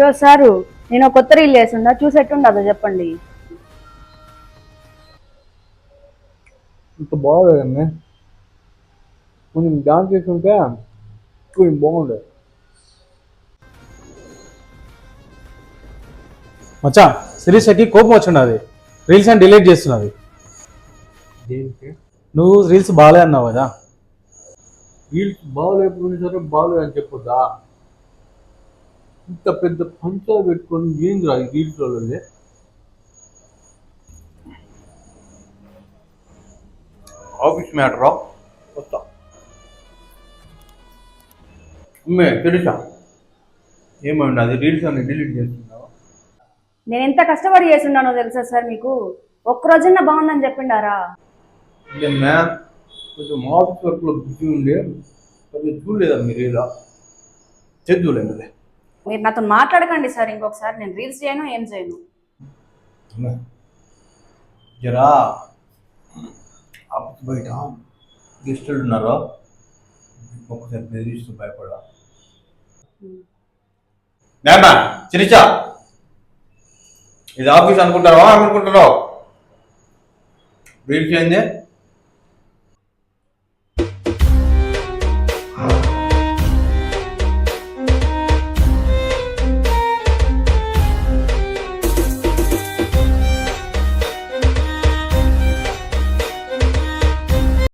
యో సారు, నేను కొత్త రీల్ చేస్తుండా, చూసేట్టుండదో చెప్పండి. ఇంత బాగోలేదండి. కొంచెం డాన్స్ చేస్తుంటే కొంచెం బాగుండే. మచ్చా, శిరీషకి కోపం వచ్చిండది, రీల్స్ అని డిలీట్ చేస్తున్నది. దేనికి? నువ్వు రీల్స్ బాగాలే అన్నావు కదా. రీల్స్ బాగోలేకపోయినా సరే బాగోలేదు అని చెప్పొద్దా? ఇంత పెద్ద పంచాలు పెట్టుకొని ఏంది రా ఈ రీల్స్లలో? ఆఫీస్ మ్యాటరా వస్తా. అమ్మే తెలుసా ఏమైంది? అది రీల్స్ అన్ని డిలీట్ చేస్తున్నావు? నేను ఎంత కష్టపడి చేస్తున్నానో తెలుసా సార్ మీకు? ఒక్కరోజన్నా బాగుందని చెప్పిండారా? ఏమన్నా కొంచెం ఆఫీస్ వర్క్లో బిజీ ఉండే కొంచెం చూడలేదా మీరు ఇలా చేద్దులేండి. మీరు నాతో మాట్లాడకండి సార్ ఇంకొకసారి. నేను రీల్స్ చేయను, ఏం చేయను. జరా ఆఫీస్ బయట గెస్టులు ఉన్నారో ఒకసారి బెదిరిస్తూ భయపడా. నేనా చిరిచా, ఇది ఆఫీస్ అనుకుంటారా అనుకుంటున్నావు? రీల్స్ ఏంది?